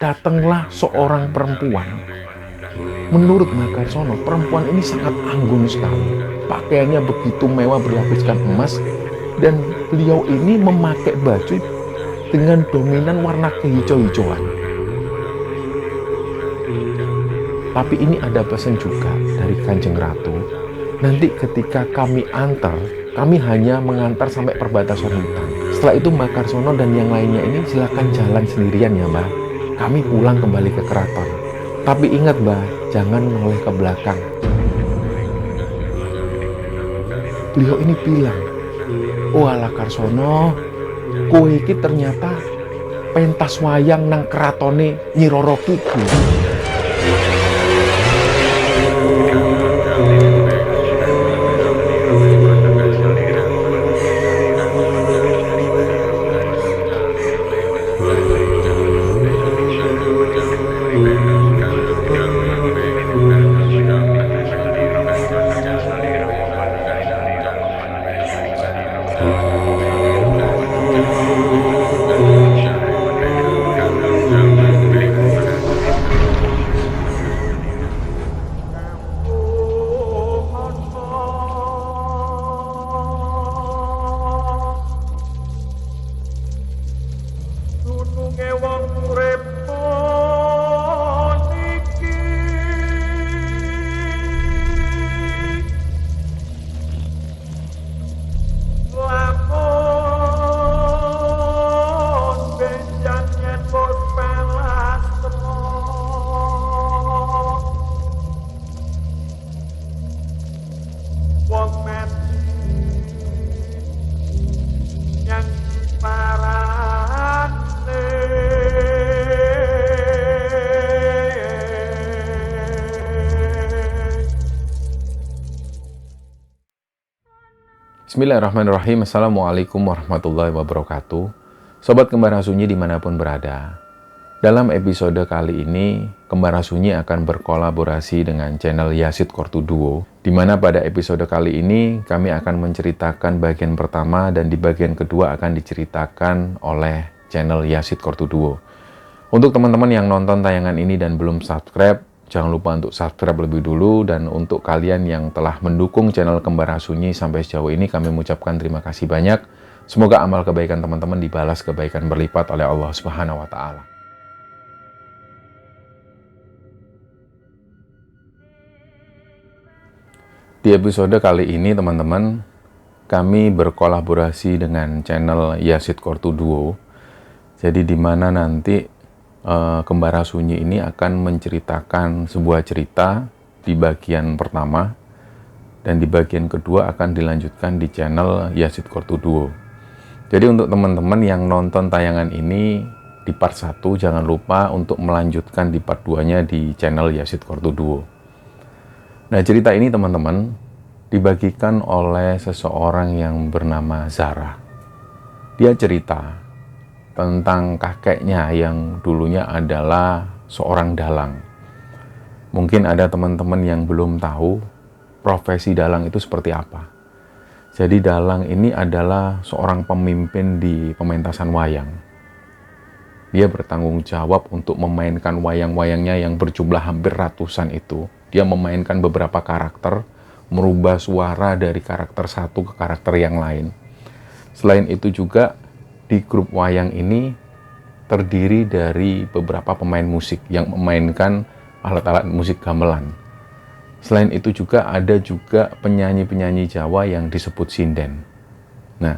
datanglah seorang perempuan. Menurut Magarsono, perempuan ini sangat anggun sekali. Pakaiannya begitu mewah berlapiskan emas, dan beliau ini memakai baju dengan dominan warna kehijau-hijauan. Tapi ini ada pesan juga dari Kanjeng Ratu. Nanti ketika kami antar, kami hanya mengantar sampai perbatasan hutan. Setelah itu Magarsono dan yang lainnya ini silakan jalan sendirian ya Mbak. Kami pulang kembali ke keraton. Tapi ingat Mbak, jangan menoleh ke belakang. Beliau ini bilang, "Oh ala Karsono, kowe iki ternyata pentas wayang nang keratone Nyi Roro Kidul." Bismillahirrahmanirrahim. Assalamualaikum warahmatullahi wabarakatuh. Sobat Kembara Sunyi dimanapun berada. Dalam episode kali ini, Kembara Sunyi akan berkolaborasi dengan channel Yasid Kortu Duo, di mana pada episode kali ini kami akan menceritakan bagian pertama dan di bagian kedua akan diceritakan oleh channel Yasid Kortu Duo. Untuk teman-teman yang nonton tayangan ini dan belum subscribe, jangan lupa untuk subscribe lebih dulu, dan untuk kalian yang telah mendukung channel Kembara Sunyi sampai sejauh ini, kami mengucapkan terima kasih banyak. Semoga amal kebaikan teman-teman dibalas kebaikan berlipat oleh Allah Subhanahu wa Ta'ala. Di episode kali ini, teman-teman, kami berkolaborasi dengan channel Yasid Kortu Duo. Jadi di mana nanti Kembara Sunyi ini akan menceritakan sebuah cerita di bagian pertama, dan di bagian kedua akan dilanjutkan di channel Yasid Kortu Duo. Jadi untuk teman-teman yang nonton tayangan ini di part 1, jangan lupa untuk melanjutkan di part 2-nya di channel Yasid Kortu Duo. Nah, cerita ini teman-teman dibagikan oleh seseorang yang bernama Zara. Dia cerita tentang kakeknya yang dulunya adalah seorang dalang. Mungkin ada teman-teman yang belum tahu profesi dalang itu seperti apa. Jadi dalang ini adalah seorang pemimpin di pementasan wayang. Dia bertanggung jawab untuk memainkan wayang-wayangnya yang berjumlah hampir ratusan itu. Dia memainkan beberapa karakter, merubah suara dari karakter satu ke karakter yang lain. Selain itu juga di grup wayang ini terdiri dari beberapa pemain musik yang memainkan alat-alat musik gamelan. Selain itu juga ada juga penyanyi-penyanyi Jawa yang disebut sinden. Nah,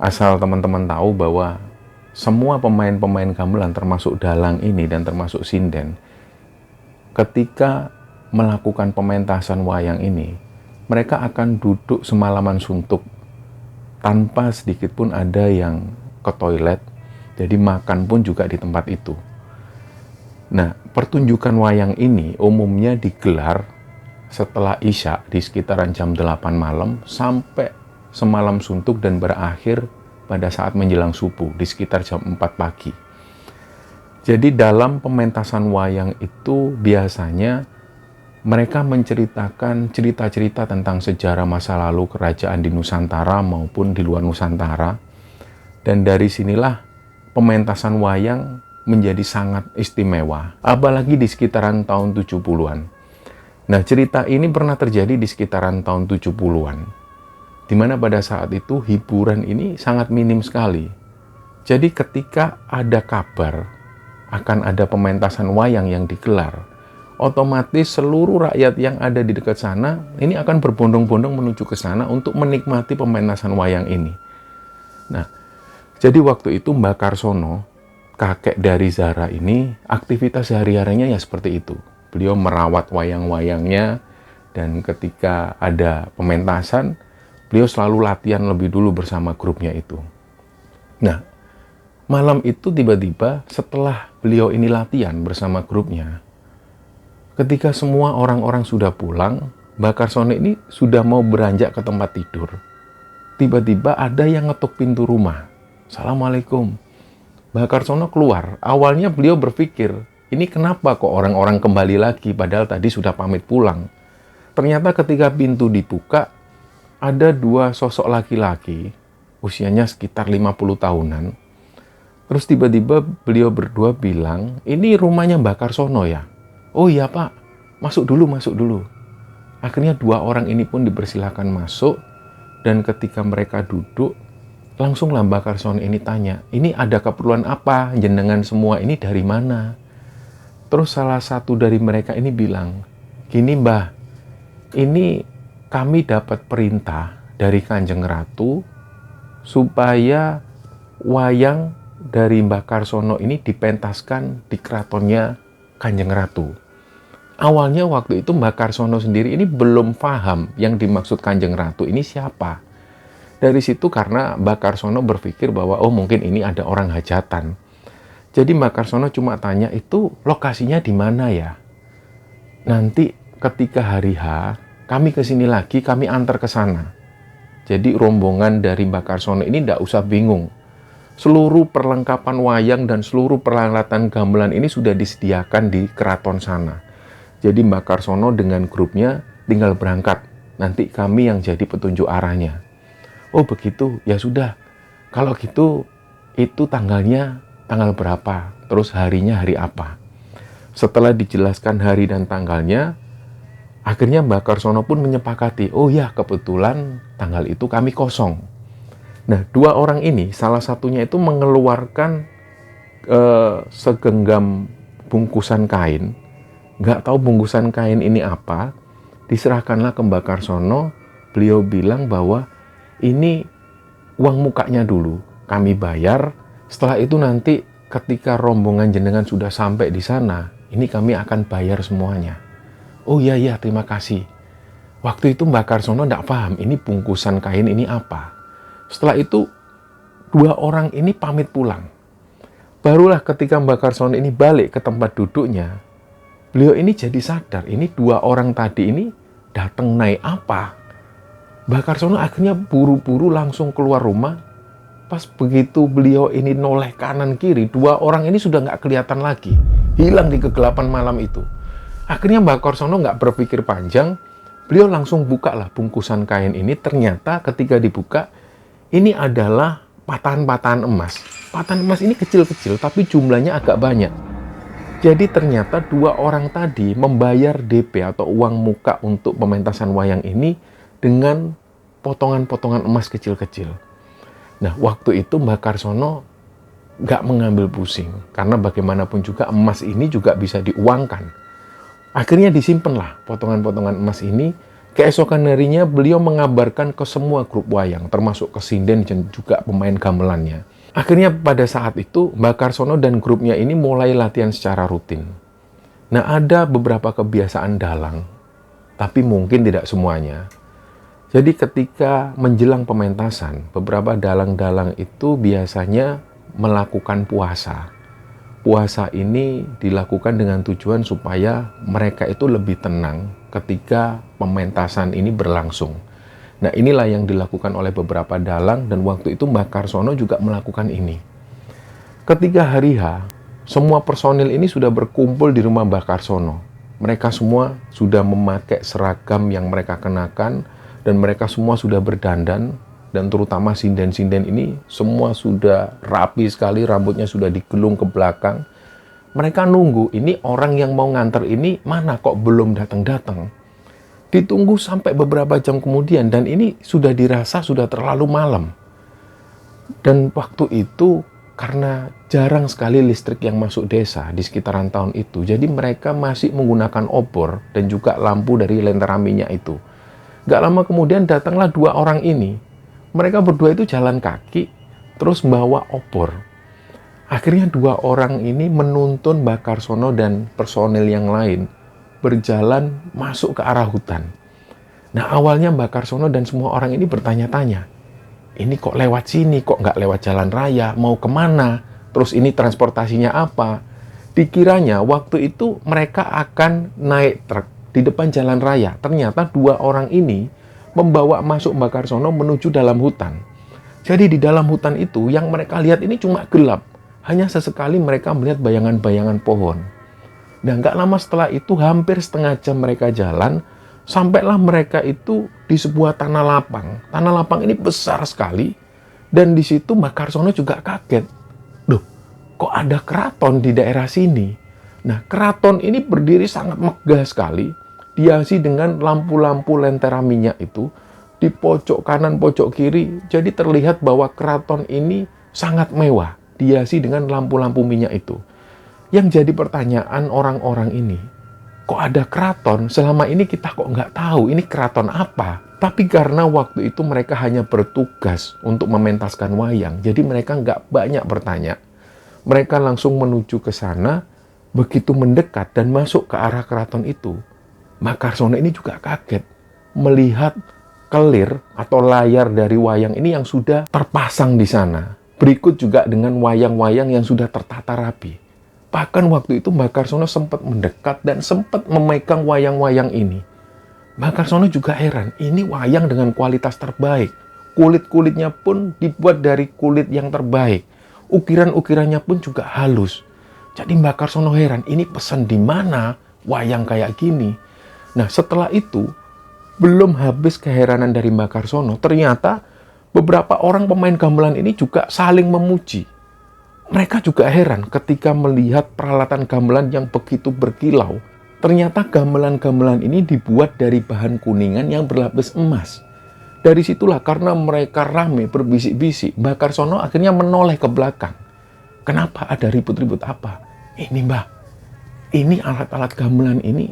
asal teman-teman tahu bahwa semua pemain-pemain gamelan termasuk dalang ini dan termasuk sinden, ketika melakukan pementasan wayang ini, mereka akan duduk semalaman suntuk tanpa sedikit pun ada yang ke toilet, jadi makan pun juga di tempat itu. Nah, pertunjukan wayang ini umumnya digelar setelah Isya di sekitaran jam 8 malam sampai semalam suntuk dan berakhir pada saat menjelang subuh di sekitar jam 4 pagi. Jadi dalam pementasan wayang itu biasanya mereka menceritakan cerita-cerita tentang sejarah masa lalu kerajaan di Nusantara maupun di luar Nusantara. Dan dari sinilah pementasan wayang menjadi sangat istimewa, apalagi di sekitaran tahun 70-an. Nah, cerita ini pernah terjadi di sekitaran tahun 70-an, di mana pada saat itu hiburan ini sangat minim sekali. Jadi ketika ada kabar akan ada pementasan wayang yang digelar, otomatis seluruh rakyat yang ada di dekat sana ini akan berbondong-bondong menuju ke sana untuk menikmati pementasan wayang ini. Nah, jadi waktu itu Mbak Karsono, kakek dari Zara ini, aktivitas sehari-harinya ya seperti itu. Beliau merawat wayang-wayangnya, dan ketika ada pementasan, beliau selalu latihan lebih dulu bersama grupnya itu. Nah, malam itu tiba-tiba setelah beliau ini latihan bersama grupnya, ketika semua orang-orang sudah pulang, Mbak Karsono ini sudah mau beranjak ke tempat tidur. Tiba-tiba ada yang ngetuk pintu rumah. Assalamualaikum. Mbak Karsono keluar. Awalnya beliau berpikir, ini kenapa kok orang-orang kembali lagi padahal tadi sudah pamit pulang. Ternyata ketika pintu dibuka, ada dua sosok laki-laki, usianya sekitar 50 tahunan. Terus tiba-tiba beliau berdua bilang, ini rumahnya Mbak Karsono ya? Oh iya Pak, masuk dulu, masuk dulu. Akhirnya dua orang ini pun dipersilakan masuk, dan ketika mereka duduk, langsunglah Mbak Karsono ini tanya, ini ada keperluan apa? Jenengan semua ini dari mana? Terus salah satu dari mereka ini bilang, gini Mbah, ini kami dapat perintah dari Kanjeng Ratu supaya wayang dari Mbak Karsono ini dipentaskan di keratonnya Kanjeng Ratu. Awalnya waktu itu Mbak Karsono sendiri ini belum paham yang dimaksud Kanjeng Ratu ini siapa. Dari situ karena Mbak Karsono berpikir bahwa oh mungkin ini ada orang hajatan. Jadi Mbak Karsono cuma tanya, itu lokasinya di mana ya? Nanti ketika hari H, kami kesini lagi, kami antar ke sana. Jadi rombongan dari Mbak Karsono ini tidak usah bingung. Seluruh perlengkapan wayang dan seluruh peralatan gamelan ini sudah disediakan di keraton sana. Jadi Mbak Karsono dengan grupnya tinggal berangkat. Nanti kami yang jadi petunjuk arahnya. Oh begitu, ya sudah. Kalau gitu, itu tanggalnya tanggal berapa? Terus harinya hari apa? Setelah dijelaskan hari dan tanggalnya, akhirnya Mbak Karsono pun menyepakati, oh ya kebetulan tanggal itu kami kosong. Nah, dua orang ini, salah satunya itu mengeluarkan segenggam bungkusan kain. Nggak tahu bungkusan kain ini apa, diserahkanlah ke Mbak Karsono. Beliau bilang bahwa ini uang mukanya dulu, kami bayar. Setelah itu nanti ketika rombongan jenengan sudah sampai di sana, ini kami akan bayar semuanya. Oh iya, iya, terima kasih. Waktu itu Mbak Karsono tidak paham, ini bungkusan kain ini apa. Setelah itu, dua orang ini pamit pulang. Barulah ketika Mbak Karsono ini balik ke tempat duduknya, beliau ini jadi sadar, ini dua orang tadi ini datang naik apa. Mbak Karsono akhirnya buru-buru langsung keluar rumah. Pas begitu beliau ini noleh kanan kiri, dua orang ini sudah nggak kelihatan lagi. Hilang di kegelapan malam itu. Akhirnya Mbak Karsono nggak berpikir panjang, beliau langsung buka lah bungkusan kain ini. Ternyata ketika dibuka, ini adalah patahan-patahan emas. Patahan emas ini kecil-kecil, tapi jumlahnya agak banyak. Jadi ternyata dua orang tadi membayar DP atau uang muka untuk pementasan wayang ini dengan potongan-potongan emas kecil-kecil. Nah, waktu itu Mbak Karsono nggak mengambil pusing, karena bagaimanapun juga emas ini juga bisa diuangkan. Akhirnya disimpanlah potongan-potongan emas ini. Keesokan harinya beliau mengabarkan ke semua grup wayang, termasuk ke sinden dan juga pemain gamelannya. Akhirnya pada saat itu Mbak Karsono dan grupnya ini mulai latihan secara rutin. Nah, ada beberapa kebiasaan dalang, tapi mungkin tidak semuanya. Jadi ketika menjelang pementasan, beberapa dalang-dalang itu biasanya melakukan puasa. Puasa ini dilakukan dengan tujuan supaya mereka itu lebih tenang ketika pementasan ini berlangsung. Nah, inilah yang dilakukan oleh beberapa dalang, dan waktu itu Mbak Karsono juga melakukan ini. Ketika hari H, semua personil ini sudah berkumpul di rumah Mbak Karsono. Mereka semua sudah memakai seragam yang mereka kenakan, dan mereka semua sudah berdandan. dan terutama sinden-sinden ini semua sudah rapi sekali, rambutnya sudah digelung ke belakang. Mereka nunggu, ini orang yang mau nganter ini mana kok belum datang-datang. Ditunggu sampai beberapa jam kemudian dan ini sudah dirasa sudah terlalu malam. Dan waktu itu karena jarang sekali listrik yang masuk desa di sekitaran tahun itu, jadi mereka masih menggunakan obor dan juga lampu dari lentera minyak itu. Gak lama kemudian datanglah dua orang ini. Mereka berdua itu jalan kaki, terus bawa obor. Akhirnya dua orang ini menuntun Mbah Karsono dan personel yang lain berjalan masuk ke arah hutan. Nah awalnya Mbah Karsono dan semua orang ini bertanya-tanya, ini kok lewat sini, kok nggak lewat jalan raya, mau kemana? Terus ini transportasinya apa? Dikiranya waktu itu mereka akan naik truk di depan jalan raya. Ternyata dua orang ini membawa masuk Mbah Karsono menuju dalam hutan. Jadi di dalam hutan itu yang mereka lihat ini cuma gelap. Hanya sesekali mereka melihat bayangan-bayangan pohon. Dan nggak lama setelah itu hampir setengah jam mereka jalan, sampailah mereka itu di sebuah tanah lapang. Tanah lapang ini besar sekali. Dan di situ Mbah Karsono juga kaget. Duh, kok ada keraton di daerah sini? Nah, keraton ini berdiri sangat megah sekali. Dihiasi dengan lampu-lampu lentera minyak itu. Di pojok kanan, pojok kiri. Jadi terlihat bahwa keraton ini sangat mewah. Dihiasi dengan lampu-lampu minyak itu. Yang jadi pertanyaan orang-orang ini, kok ada keraton? Selama ini kita kok nggak tahu ini keraton apa. Tapi karena waktu itu mereka hanya bertugas untuk mementaskan wayang, jadi mereka nggak banyak bertanya. Mereka langsung menuju ke sana, begitu mendekat dan masuk ke arah keraton itu. Mbah Karsono ini juga kaget melihat kelir atau layar dari wayang ini yang sudah terpasang di sana. Berikut juga dengan wayang-wayang yang sudah tertata rapi. Bahkan waktu itu Mbah Karsono sempat mendekat dan sempat memegang wayang-wayang ini. Mbah Karsono juga heran, ini wayang dengan kualitas terbaik. Kulit-kulitnya pun dibuat dari kulit yang terbaik. Ukiran-ukirannya pun juga halus. Jadi Mbah Karsono heran, ini pesan di mana wayang kayak gini? Nah setelah itu, belum habis keheranan dari Mbah Karsono, ternyata beberapa orang pemain gamelan ini juga saling memuji. Mereka juga heran ketika melihat peralatan gamelan yang begitu berkilau. Ternyata gamelan-gamelan ini dibuat dari bahan kuningan yang berlapis emas. Dari situlah karena mereka rame berbisik-bisik, Mbah Karsono akhirnya menoleh ke belakang. Kenapa ada ribut-ribut apa? Ini Mbah, ini alat-alat gamelan ini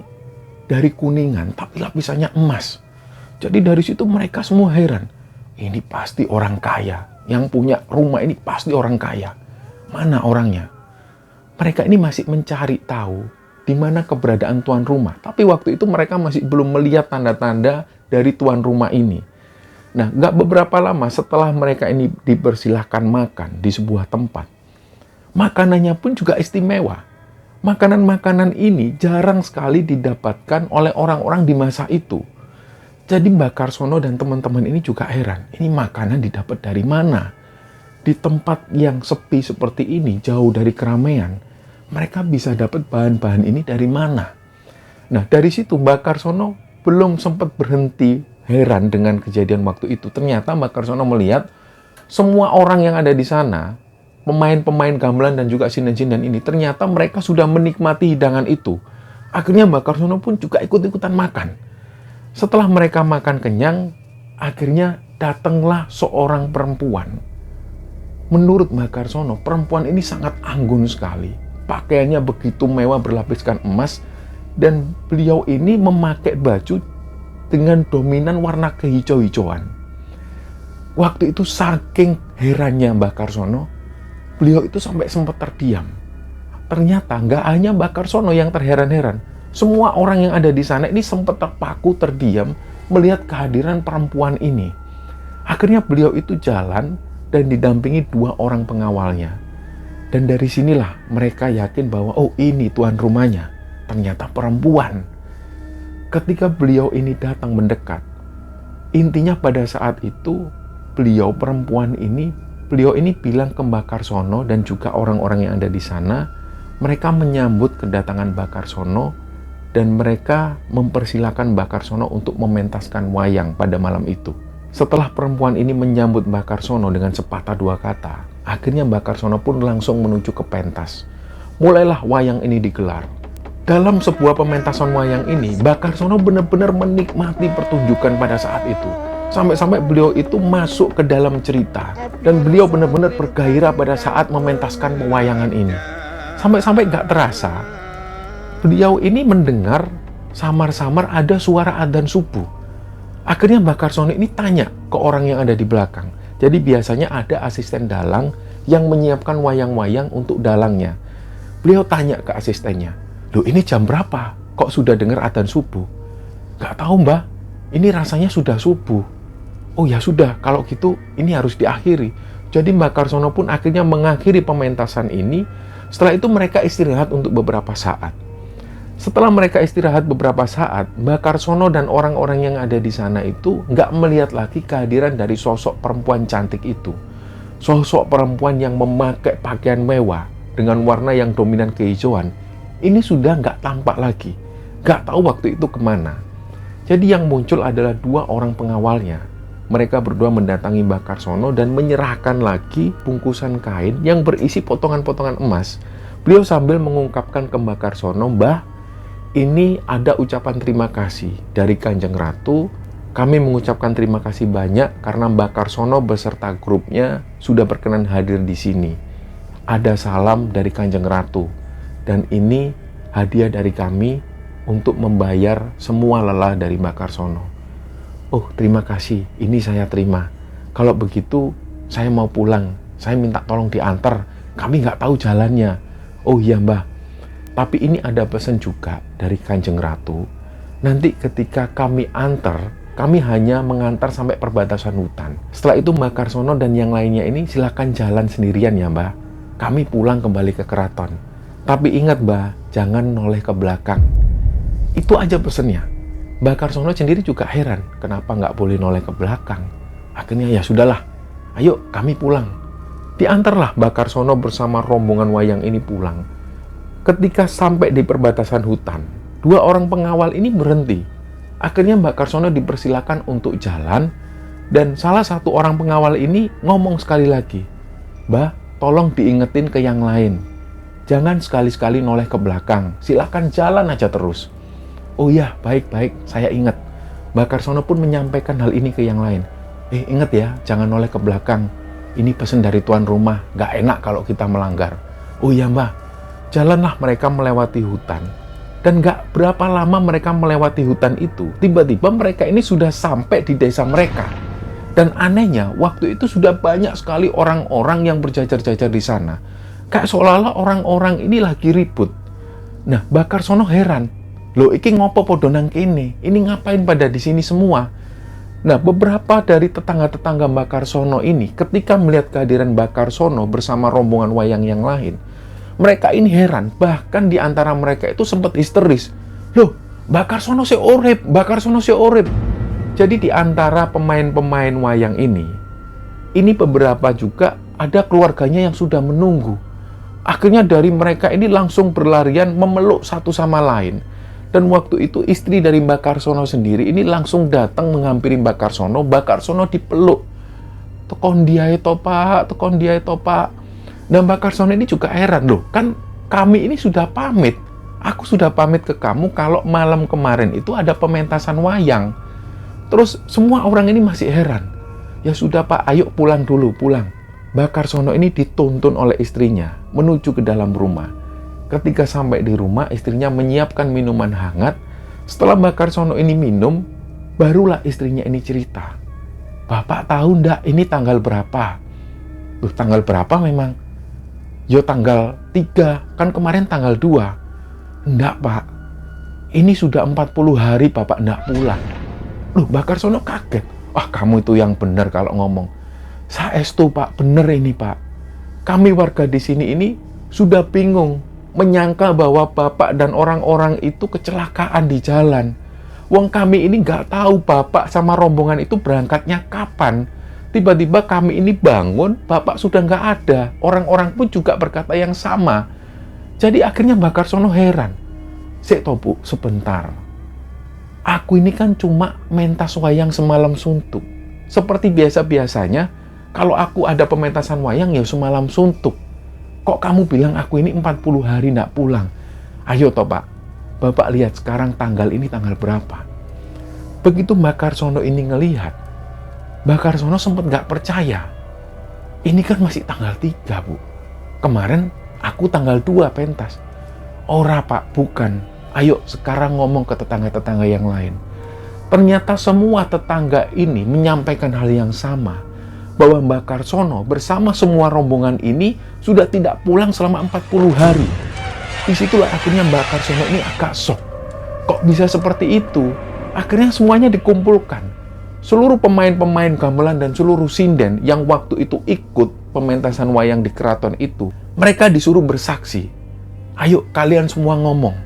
dari kuningan tapi lapisannya emas. Jadi dari situ mereka semua heran. Ini pasti orang kaya. Yang punya rumah ini pasti orang kaya. Mana orangnya? Mereka ini masih mencari tahu di mana keberadaan tuan rumah. Tapi waktu itu mereka masih belum melihat tanda-tanda dari tuan rumah ini. Nah, nggak beberapa lama setelah mereka ini dipersilahkan makan di sebuah tempat, makanannya pun juga istimewa. Makanan-makanan ini jarang sekali didapatkan oleh orang-orang di masa itu. Jadi Mbah Karsono dan teman-teman ini juga heran. Ini makanan didapat dari mana? Di tempat yang sepi seperti ini, jauh dari keramaian, mereka bisa dapat bahan-bahan ini dari mana? Nah, dari situ Mbah Karsono belum sempat berhenti heran dengan kejadian waktu itu. Ternyata Mbah Karsono melihat semua orang yang ada di sana, pemain-pemain gamelan dan juga sinden-sinden ini, ternyata mereka sudah menikmati hidangan itu. Akhirnya Mbah Karsono pun juga ikut-ikutan makan. Setelah mereka makan kenyang, akhirnya datanglah seorang perempuan. Menurut Mbah Karsono, perempuan ini sangat anggun sekali. Pakaiannya begitu mewah berlapiskan emas. Dan beliau ini memakai baju dengan dominan warna kehijau-hijauan. Waktu itu saking herannya Mbah Karsono, beliau itu sampai sempat terdiam. Ternyata nggak hanya Mbah Karsono yang terheran-heran. Semua orang yang ada di sana ini sempat terpaku, terdiam, melihat kehadiran perempuan ini. Akhirnya beliau itu jalan dan didampingi dua orang pengawalnya. Dan dari sinilah mereka yakin bahwa oh ini tuan rumahnya. Ternyata perempuan. Ketika beliau ini datang mendekat, intinya pada saat itu beliau ini bilang ke Mbah Karsono dan juga orang-orang yang ada di sana, mereka menyambut kedatangan Mbah Karsono dan mereka mempersilahkan Mbah Karsono untuk mementaskan wayang pada malam itu. Setelah perempuan ini menyambut Mbak Karsono dengan sepatah dua kata, akhirnya Mbak Karsono pun langsung menuju ke pentas. Mulailah wayang ini digelar. Dalam sebuah pementasan wayang ini, Mbak Karsono benar-benar menikmati pertunjukan pada saat itu. Sampai-sampai beliau itu masuk ke dalam cerita. Dan beliau benar-benar bergairah pada saat mementaskan pewayangan ini. Sampai-sampai nggak terasa, beliau ini mendengar samar-samar ada suara adzan subuh. Akhirnya Mbak Karsono ini tanya ke orang yang ada di belakang. Jadi biasanya ada asisten dalang yang menyiapkan wayang-wayang untuk dalangnya. Beliau tanya ke asistennya, "Loh, ini jam berapa? Kok sudah dengar adzan subuh?" "Gak tahu, Mbak. Ini rasanya sudah subuh." "Oh ya sudah, kalau gitu ini harus diakhiri." Jadi Mbak Karsono pun akhirnya mengakhiri pementasan ini. Setelah itu mereka istirahat untuk beberapa saat. Setelah mereka istirahat beberapa saat, Mbak Karsono dan orang-orang yang ada di sana itu nggak melihat lagi kehadiran dari sosok perempuan cantik itu. Sosok perempuan yang memakai pakaian mewah dengan warna yang dominan kehijauan, ini sudah nggak tampak lagi. Nggak tahu waktu itu kemana. Jadi yang muncul adalah dua orang pengawalnya. Mereka berdua mendatangi Mbak Karsono dan menyerahkan lagi bungkusan kain yang berisi potongan-potongan emas. Beliau sambil mengungkapkan ke Mbak Karsono, "Mbah, ini ada ucapan terima kasih dari Kanjeng Ratu. Kami mengucapkan terima kasih banyak karena Mbak Karsono beserta grupnya sudah berkenan hadir di sini. Ada salam dari Kanjeng Ratu. Dan ini hadiah dari kami untuk membayar semua lelah dari Mbak Karsono." "Oh, terima kasih. Ini saya terima. Kalau begitu, saya mau pulang. Saya minta tolong diantar. Kami nggak tahu jalannya." "Oh iya, Mbah. Tapi ini ada pesan juga dari Kanjeng Ratu. Nanti ketika kami antar, kami hanya mengantar sampai perbatasan hutan. Setelah itu Mbak Karsono dan yang lainnya ini silakan jalan sendirian ya, Mbah. Kami pulang kembali ke keraton. Tapi ingat, Mbah, jangan noleh ke belakang." Itu aja pesannya. Mbak Karsono sendiri juga heran, kenapa nggak boleh noleh ke belakang. Akhirnya ya sudahlah, ayo kami pulang. Diantarlah Mbak Karsono bersama rombongan wayang ini pulang. Ketika sampai di perbatasan hutan, dua orang pengawal ini berhenti. Akhirnya Mbak Karsono dipersilakan untuk jalan, dan salah satu orang pengawal ini ngomong sekali lagi, "Mbah, tolong diingetin ke yang lain. Jangan sekali-sekali noleh ke belakang, silakan jalan aja terus." "Oh ya, baik-baik, saya ingat." Mbak Karsono pun menyampaikan hal ini ke yang lain. Ingat ya, jangan noleh ke belakang. Ini pesan dari tuan rumah, nggak enak kalau kita melanggar." "Oh ya, Mbah." Jalanlah mereka melewati hutan. Dan gak berapa lama mereka melewati hutan itu, tiba-tiba mereka ini sudah sampai di desa mereka. Dan anehnya, waktu itu sudah banyak sekali orang-orang yang berjajar-jajar di sana. Kayak seolah-olah orang-orang ini lagi ribut. Nah, Mbak Karsono heran. "Loh, iki ngopo podo nang kene? Ini ngapain pada di sini semua?" Nah, beberapa dari tetangga-tetangga Mbak Karsono ini, ketika melihat kehadiran Mbak Karsono bersama rombongan wayang yang lain, mereka ini heran, bahkan di antara mereka itu sempat histeris. "Loh, Mbak Karsono si urip, Mbak Karsono si urip." Jadi di antara pemain-pemain wayang ini beberapa juga ada keluarganya yang sudah menunggu. Akhirnya dari mereka ini langsung berlarian memeluk satu sama lain. Dan waktu itu istri dari Mbak Karsono sendiri ini langsung datang menghampiri Mbak Karsono. Mbak Karsono dipeluk. "Tekon dia itu Pak, tekon dia itu Pak." Nah, Mbak Karsono ini juga heran, "Loh, kan kami ini sudah pamit. Aku sudah pamit ke kamu kalau malam kemarin itu ada pementasan wayang." Terus semua orang ini masih heran. "Ya sudah Pak, ayo pulang dulu, pulang." Mbak Karsono ini dituntun oleh istrinya menuju ke dalam rumah. Ketika sampai di rumah, istrinya menyiapkan minuman hangat. Setelah Mbak Karsono ini minum, barulah istrinya ini cerita. "Bapak tahu ndak ini tanggal berapa?" "Loh, tanggal berapa memang?" "Yo tanggal 3, kan kemarin tanggal 2. "Enggak, Pak. Ini sudah 40 hari Bapak enggak pulang." Loh, Mbak Karsono kaget. "Ah, kamu itu yang benar kalau ngomong." "Saestu, Pak, bener ini, Pak. Kami warga di sini ini sudah bingung, menyangka bahwa Bapak dan orang-orang itu kecelakaan di jalan. Wong kami ini nggak tahu Bapak sama rombongan itu berangkatnya kapan. Tiba-tiba kami ini bangun, Bapak sudah nggak ada. Orang-orang pun juga berkata yang sama." Jadi akhirnya Mbak Karsono heran. "Sik toh Bu, sebentar. Aku ini kan cuma mentas wayang semalam suntuk. Seperti biasa-biasanya, kalau aku ada pementasan wayang ya semalam suntuk. Kok kamu bilang aku ini 40 hari nggak pulang? Ayo toh Pak, Bapak lihat sekarang tanggal ini tanggal berapa? Begitu Mbak Karsono ini ngelihat, Mbak Karsono sempat nggak percaya. Ini kan masih tanggal 3, Bu. Kemarin aku tanggal 2 pentas. Ora Pak, bukan. Ayo sekarang ngomong ke tetangga-tetangga yang lain. Ternyata semua tetangga ini menyampaikan hal yang sama. Bahwa Mbak Karsono bersama semua rombongan ini sudah tidak pulang selama 40 hari. Disitulah akhirnya Mbak Karsono ini agak shock. Kok bisa seperti itu? Akhirnya semuanya dikumpulkan. Seluruh pemain-pemain gamelan dan seluruh sinden yang waktu itu ikut pementasan wayang di keraton itu, mereka disuruh bersaksi. Ayo kalian semua ngomong,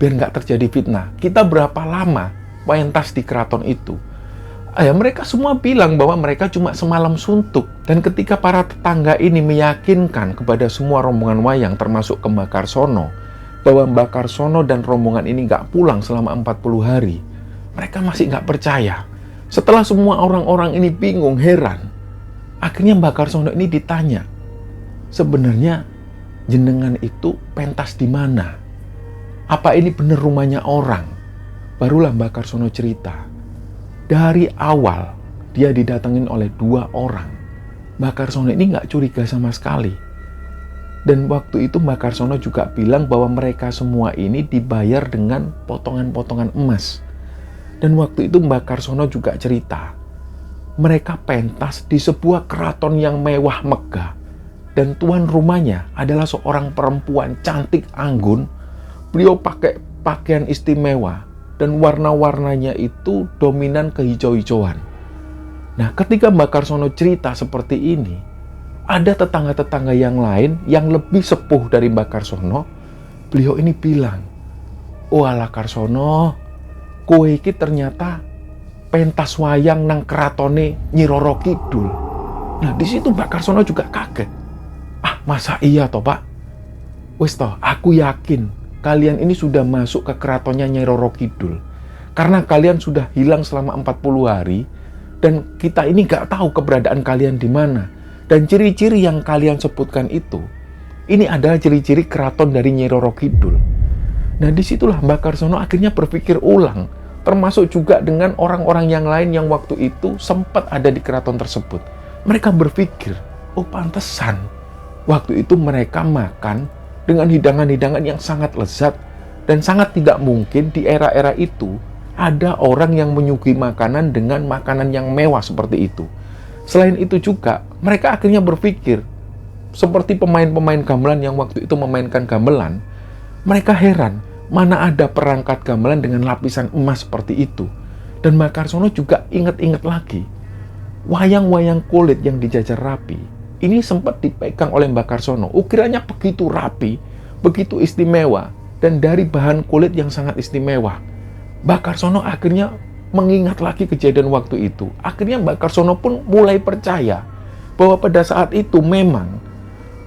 biar nggak terjadi fitnah. Kita berapa lama pentas di keraton itu? Mereka semua bilang bahwa mereka cuma semalam suntuk. Dan ketika para tetangga ini meyakinkan kepada semua rombongan wayang, termasuk ke Mbak Karsono, bahwa Mbak Karsono dan rombongan ini nggak pulang selama 40 hari, mereka masih nggak percaya. Setelah semua orang-orang ini bingung, heran, akhirnya Mbak Karsono ini ditanya, sebenarnya jenengan itu pentas di mana? Apa ini benar rumahnya orang? Barulah Mbak Karsono cerita. Dari awal, dia didatengin oleh 2 orang. Mbak Karsono ini nggak curiga sama sekali. Dan waktu itu Mbak Karsono juga bilang bahwa mereka semua ini dibayar dengan potongan-potongan emas. Dan waktu itu Mbak Karsono juga cerita, mereka pentas di sebuah keraton yang mewah megah. Dan tuan rumahnya adalah seorang perempuan cantik anggun. Beliau pakai pakaian istimewa dan warna-warnanya itu dominan kehijau-hijauan. Nah, ketika Mbak Karsono cerita seperti ini, ada tetangga-tetangga yang lain yang lebih sepuh dari Mbak Karsono. Beliau ini bilang, "Oh ala Karsono, kowe iki ternyata pentas wayang nang keratone Nyi Roro Kidul." Nah, di situ Mbak Karsono juga kaget. Masa iya toh Pak? Wis toh, aku yakin kalian ini sudah masuk ke keratonnya Nyi Roro Kidul. Karena kalian sudah hilang selama 40 hari dan kita ini gak tahu keberadaan kalian di mana. Dan ciri-ciri yang kalian sebutkan itu, ini adalah ciri-ciri keraton dari Nyi Roro Kidul. Nah, disitulah Mbak Karsono akhirnya berpikir ulang, termasuk juga dengan orang-orang yang lain yang waktu itu sempat ada di keraton tersebut. Mereka berpikir, oh pantesan, waktu itu mereka makan dengan hidangan-hidangan yang sangat lezat, dan sangat tidak mungkin di era-era itu ada orang yang menyuguhi makanan dengan makanan yang mewah seperti itu. Selain itu juga, mereka akhirnya berpikir, seperti pemain-pemain gamelan yang waktu itu memainkan gamelan, mereka heran, mana ada perangkat gamelan dengan lapisan emas seperti itu. Dan Mbak Karsono juga ingat-ingat lagi, wayang-wayang kulit yang dijajar rapi, ini sempat dipegang oleh Mbak Karsono. Ukirannya begitu rapi, begitu istimewa, dan dari bahan kulit yang sangat istimewa. Mbak Karsono akhirnya mengingat lagi kejadian waktu itu. Akhirnya Mbak Karsono pun mulai percaya bahwa pada saat itu memang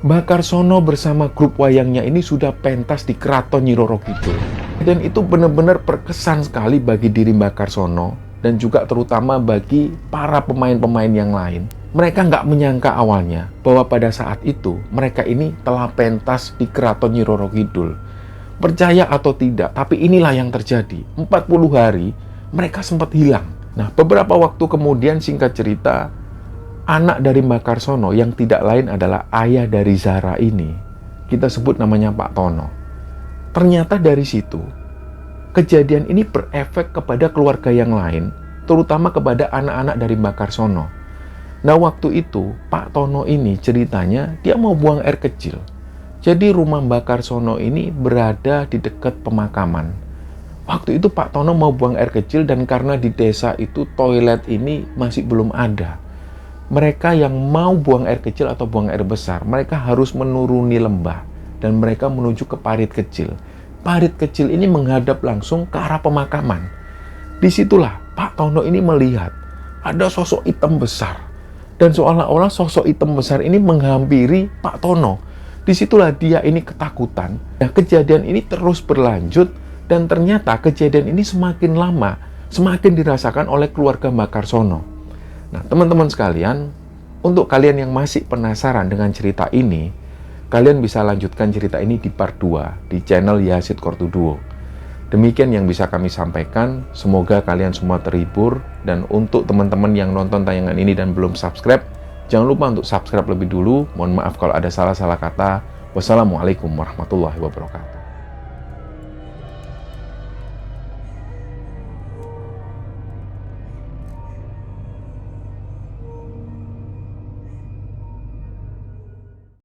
Mbak Karsono bersama grup wayangnya ini sudah pentas di keraton Nyi Roro Kidul. Dan itu benar-benar berkesan sekali bagi diri Mbak Karsono dan juga terutama bagi para pemain-pemain yang lain. Mereka nggak menyangka awalnya bahwa pada saat itu mereka ini telah pentas di keraton Nyi Roro Kidul. Percaya atau tidak, tapi inilah yang terjadi. 40 hari mereka sempat hilang. Nah, beberapa waktu kemudian, singkat cerita, anak dari Mbak Karsono yang tidak lain adalah ayah dari Zara ini, kita sebut namanya Pak Tono. Ternyata dari situ, kejadian ini berefek kepada keluarga yang lain, terutama kepada anak-anak dari Mbak Karsono. Nah, waktu itu, Pak Tono ini ceritanya, dia mau buang air kecil. Jadi rumah Mbak Karsono ini berada di dekat pemakaman. Waktu itu Pak Tono mau buang air kecil dan karena di desa itu toilet ini masih belum ada. Mereka yang mau buang air kecil atau buang air besar, mereka harus menuruni lembah dan mereka menuju ke parit kecil. Parit kecil ini menghadap langsung ke arah pemakaman. Disitulah Pak Tono ini melihat ada sosok hitam besar. Dan seolah-olah sosok hitam besar ini menghampiri Pak Tono. Disitulah dia ini ketakutan. Nah, kejadian ini terus berlanjut. Dan ternyata kejadian ini semakin lama, semakin dirasakan oleh keluarga Mbak Karsono. Nah, teman-teman sekalian, untuk kalian yang masih penasaran dengan cerita ini, kalian bisa lanjutkan cerita ini di part 2 di channel Yazid Kortuduo. Demikian yang bisa kami sampaikan. Semoga kalian semua terhibur. Dan untuk teman-teman yang nonton tayangan ini dan belum subscribe, jangan lupa untuk subscribe lebih dulu. Mohon maaf kalau ada salah-salah kata. Wassalamualaikum warahmatullahi wabarakatuh.